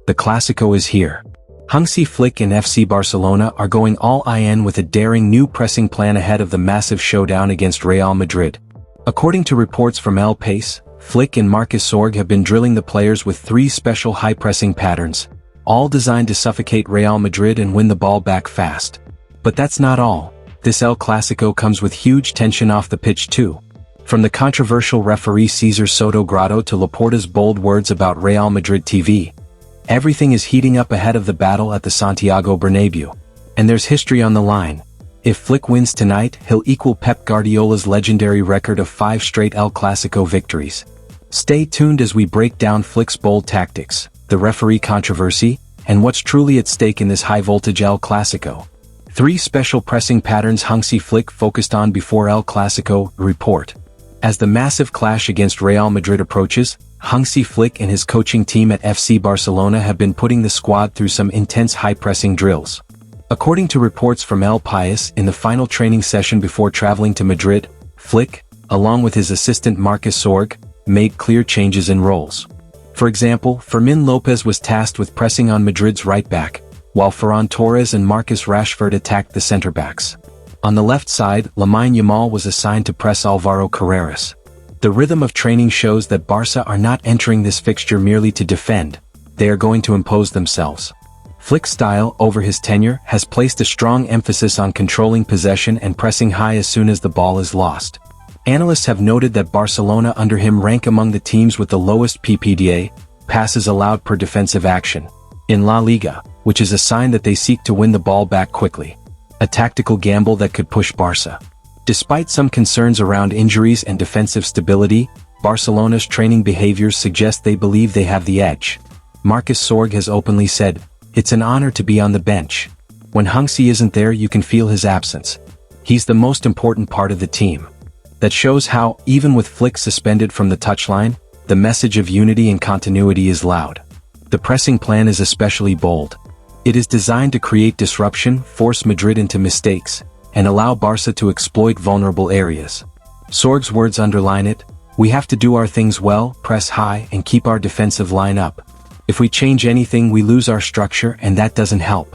The Clásico is here. Hansi Flick and FC Barcelona are going all in with a daring new pressing plan ahead of the massive showdown against Real Madrid. According to reports from El País, Flick and Marcus Sorg have been drilling the players with 3 special high-pressing patterns, all designed to suffocate Real Madrid and win the ball back fast. But that's not all. This El Clásico comes with huge tension off the pitch too. From the controversial referee César Soto Grado to Laporta's bold words about Real Madrid TV, everything is heating up ahead of the battle at the Santiago Bernabéu. And there's history on the line. If Flick wins tonight, he'll equal Pep Guardiola's legendary record of 5 straight El Clásico victories. Stay tuned as we break down Flick's bold tactics, the referee controversy, and what's truly at stake in this high-voltage El Clásico. 3 special pressing patterns Hansi Flick focused on before El Clásico report. As the massive clash against Real Madrid approaches, Hansi Flick and his coaching team at FC Barcelona have been putting the squad through some intense high-pressing drills. According to reports from El País, in the final training session before traveling to Madrid, Flick, along with his assistant Marcus Sorg, made clear changes in roles. For example, Fermín López was tasked with pressing on Madrid's right back, while Ferran Torres and Marcus Rashford attacked the centre-backs. On the left side, Lamine Yamal was assigned to press Álvaro Carreras. The rhythm of training shows that Barça are not entering this fixture merely to defend, they are going to impose themselves. Flick's style, over his tenure, has placed a strong emphasis on controlling possession and pressing high as soon as the ball is lost. Analysts have noted that Barcelona under him rank among the teams with the lowest PPDA, passes allowed per defensive action, in La Liga, which is a sign that they seek to win the ball back quickly. A tactical gamble that could push Barça. Despite some concerns around injuries and defensive stability, Barcelona's training behaviors suggest they believe they have the edge. Marcus Sorg has openly said, "It's an honor to be on the bench. When Hansi isn't there, you can feel his absence. He's the most important part of the team." That shows how, even with Flick suspended from the touchline, the message of unity and continuity is loud. The pressing plan is especially bold. It is designed to create disruption, force Madrid into mistakes, and allow Barça to exploit vulnerable areas. Sorg's words underline it: "We have to do our things well, press high, and keep our defensive line up. If we change anything, we lose our structure, and that doesn't help."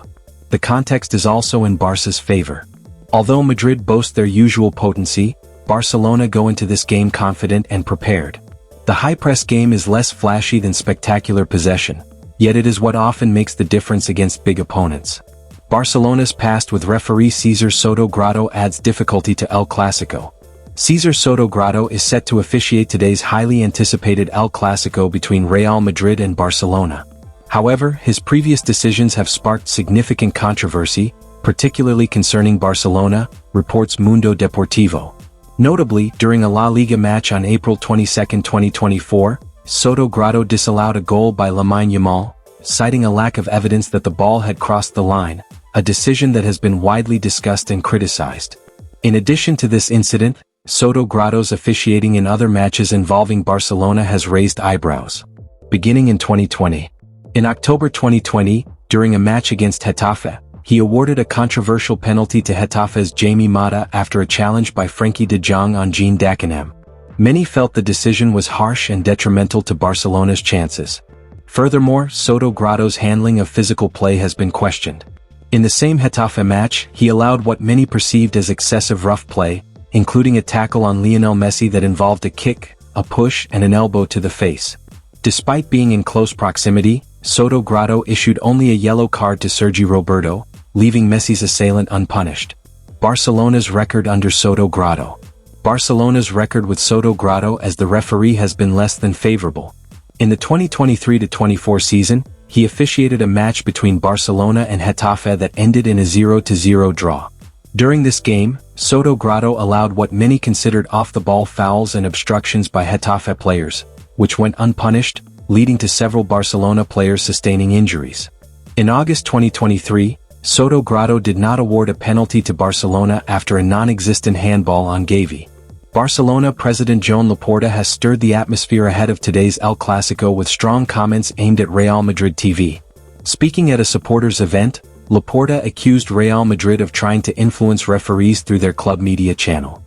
The context is also in Barça's favor. Although Madrid boast their usual potency, Barcelona go into this game confident and prepared. The high-press game is less flashy than spectacular possession, yet it is what often makes the difference against big opponents. Barcelona's past with referee César Soto Grado adds difficulty to El Clásico. César Soto Grado is set to officiate today's highly anticipated El Clásico between Real Madrid and Barcelona. However, his previous decisions have sparked significant controversy, particularly concerning Barcelona, reports Mundo Deportivo. Notably, during a La Liga match on April 22, 2024, Soto Grado disallowed a goal by Lamine Yamal, citing a lack of evidence that the ball had crossed the line, a decision that has been widely discussed and criticized. In addition to this incident, Soto Grado's officiating in other matches involving Barcelona has raised eyebrows. Beginning in 2020. In October 2020, during a match against Getafe, he awarded a controversial penalty to Getafe's Jamie Mata after a challenge by Frenkie de Jong on Jean Dacanem. Many felt the decision was harsh and detrimental to Barcelona's chances. Furthermore, Soto Grado's handling of physical play has been questioned. In the same Getafe match, he allowed what many perceived as excessive rough play, including a tackle on Lionel Messi that involved a kick, a push, and an elbow to the face. Despite being in close proximity, Soto Grado issued only a yellow card to Sergi Roberto, leaving Messi's assailant unpunished. Barcelona's record under Soto Grado. Barcelona's record with Soto Grado as the referee has been less than favorable. In the 2023-24 season, he officiated a match between Barcelona and Getafe that ended in a 0-0 draw. During this game, Soto Grado allowed what many considered off-the-ball fouls and obstructions by Getafe players, which went unpunished, leading to several Barcelona players sustaining injuries. In August 2023, Soto Grado did not award a penalty to Barcelona after a non-existent handball on Gavi. Barcelona president Joan Laporta has stirred the atmosphere ahead of today's El Clásico with strong comments aimed at Real Madrid TV. Speaking at a supporters event, Laporta accused Real Madrid of trying to influence referees through their club media channel.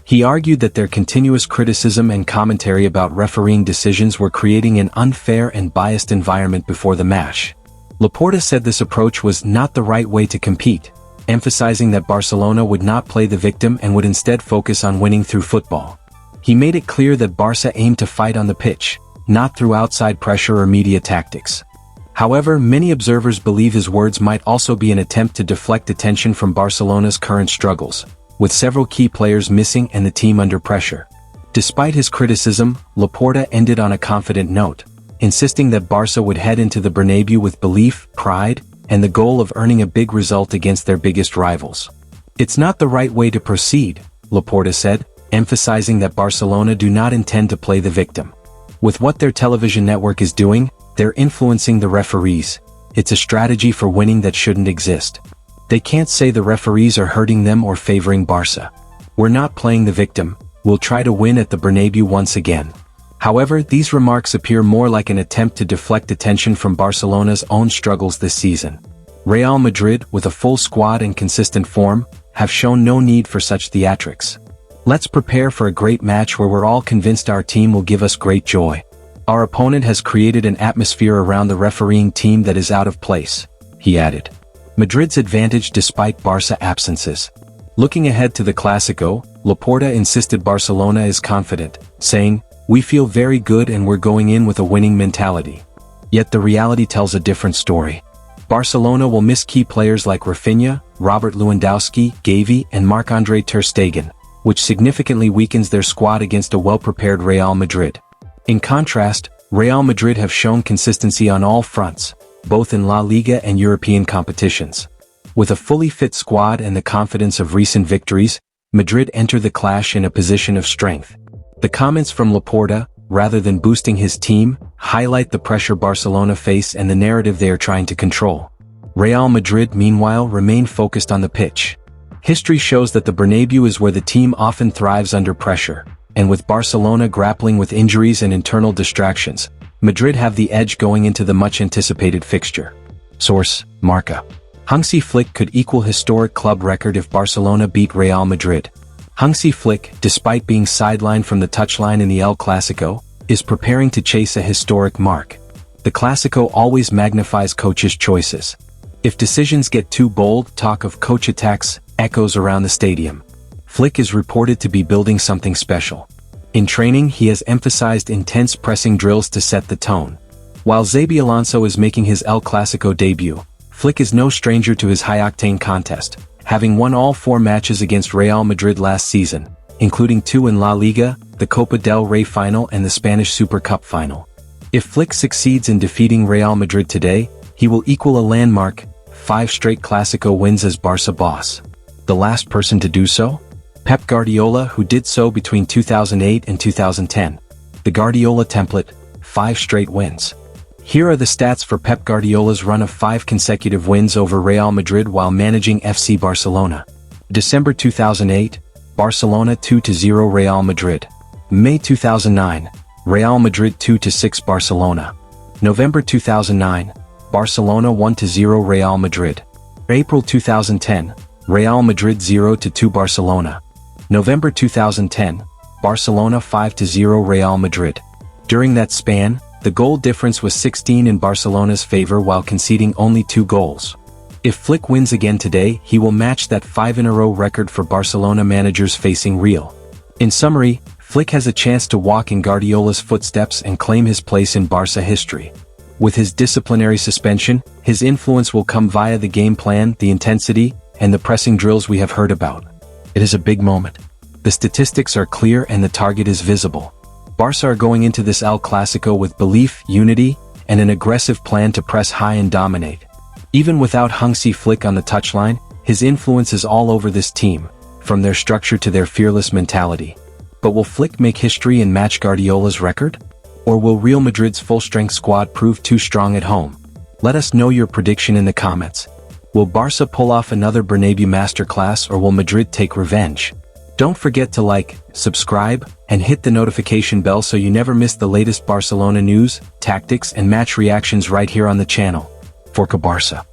He argued that their continuous criticism and commentary about refereeing decisions were creating an unfair and biased environment before the match. Laporta said this approach was not the right way to compete, emphasizing that Barcelona would not play the victim and would instead focus on winning through football. He made it clear that Barça aimed to fight on the pitch, not through outside pressure or media tactics. However, many observers believe his words might also be an attempt to deflect attention from Barcelona's current struggles, with several key players missing and the team under pressure. Despite his criticism, Laporta ended on a confident note, insisting that Barça would head into the Bernabéu with belief, pride, and the goal of earning a big result against their biggest rivals. "It's not the right way to proceed," Laporta said, emphasizing that Barcelona do not intend to play the victim. With what their television network is doing, they're influencing the referees. It's a strategy for winning that shouldn't exist. They can't say the referees are hurting them or favoring Barça. "We're not playing the victim, we'll try to win at the Bernabéu once again." However, these remarks appear more like an attempt to deflect attention from Barcelona's own struggles this season. Real Madrid, with a full squad and consistent form, have shown no need for such theatrics. "Let's prepare for a great match where we're all convinced our team will give us great joy. Our opponent has created an atmosphere around the refereeing team that is out of place," he added. Madrid's advantage despite Barça absences. Looking ahead to the Clásico, Laporta insisted Barcelona is confident, saying, "We feel very good and we're going in with a winning mentality." Yet the reality tells a different story. Barcelona will miss key players like Rafinha, Robert Lewandowski, Gavi, and Marc-André ter Stegen, which significantly weakens their squad against a well-prepared Real Madrid. In contrast, Real Madrid have shown consistency on all fronts, both in La Liga and European competitions. With a fully fit squad and the confidence of recent victories, Madrid enter the clash in a position of strength. The comments from Laporta, rather than boosting his team, highlight the pressure Barcelona face and the narrative they are trying to control. Real Madrid, meanwhile, remain focused on the pitch. History shows that the Bernabéu is where the team often thrives under pressure, and with Barcelona grappling with injuries and internal distractions, Madrid have the edge going into the much-anticipated fixture. Source: Marca. Hansi Flick could equal historic club record if Barcelona beat Real Madrid. Hansi Flick, despite being sidelined from the touchline in the El Clásico, is preparing to chase a historic mark. The Clásico always magnifies coaches' choices. If decisions get too bold, talk of coach attacks echoes around the stadium. Flick is reported to be building something special. In training, he has emphasized intense pressing drills to set the tone. While Xabi Alonso is making his El Clásico debut, Flick is no stranger to his high-octane contest, having won all 4 matches against Real Madrid last season, including 2 in La Liga, the Copa del Rey final and the Spanish Super Cup final. If Flick succeeds in defeating Real Madrid today, he will equal a landmark, 5 straight Clásico wins as Barça boss. The last person to do so? Pep Guardiola, who did so between 2008 and 2010. The Guardiola template, 5 straight wins. Here are the stats for Pep Guardiola's run of 5 consecutive wins over Real Madrid while managing FC Barcelona. December 2008, Barcelona 2-0 Real Madrid. May 2009, Real Madrid 2-6 Barcelona. November 2009, Barcelona 1-0 Real Madrid. April 2010, Real Madrid 0-2 Barcelona. November 2010, Barcelona 5-0 Real Madrid. During that span, the goal difference was 16 in Barcelona's favor while conceding only 2 goals. If Flick wins again today, he will match that 5-in-a-row record for Barcelona managers facing Real. In summary, Flick has a chance to walk in Guardiola's footsteps and claim his place in Barça history. With his disciplinary suspension, his influence will come via the game plan, the intensity, and the pressing drills we have heard about. It is a big moment. The statistics are clear and the target is visible. Barça are going into this El Clásico with belief, unity, and an aggressive plan to press high and dominate. Even without Hansi Flick on the touchline, his influence is all over this team, from their structure to their fearless mentality. But will Flick make history and match Guardiola's record? Or will Real Madrid's full-strength squad prove too strong at home? Let us know your prediction in the comments. Will Barça pull off another Bernabéu masterclass or will Madrid take revenge? Don't forget to like, subscribe, and hit the notification bell so you never miss the latest Barcelona news, tactics, and match reactions right here on the channel. Forca Barça.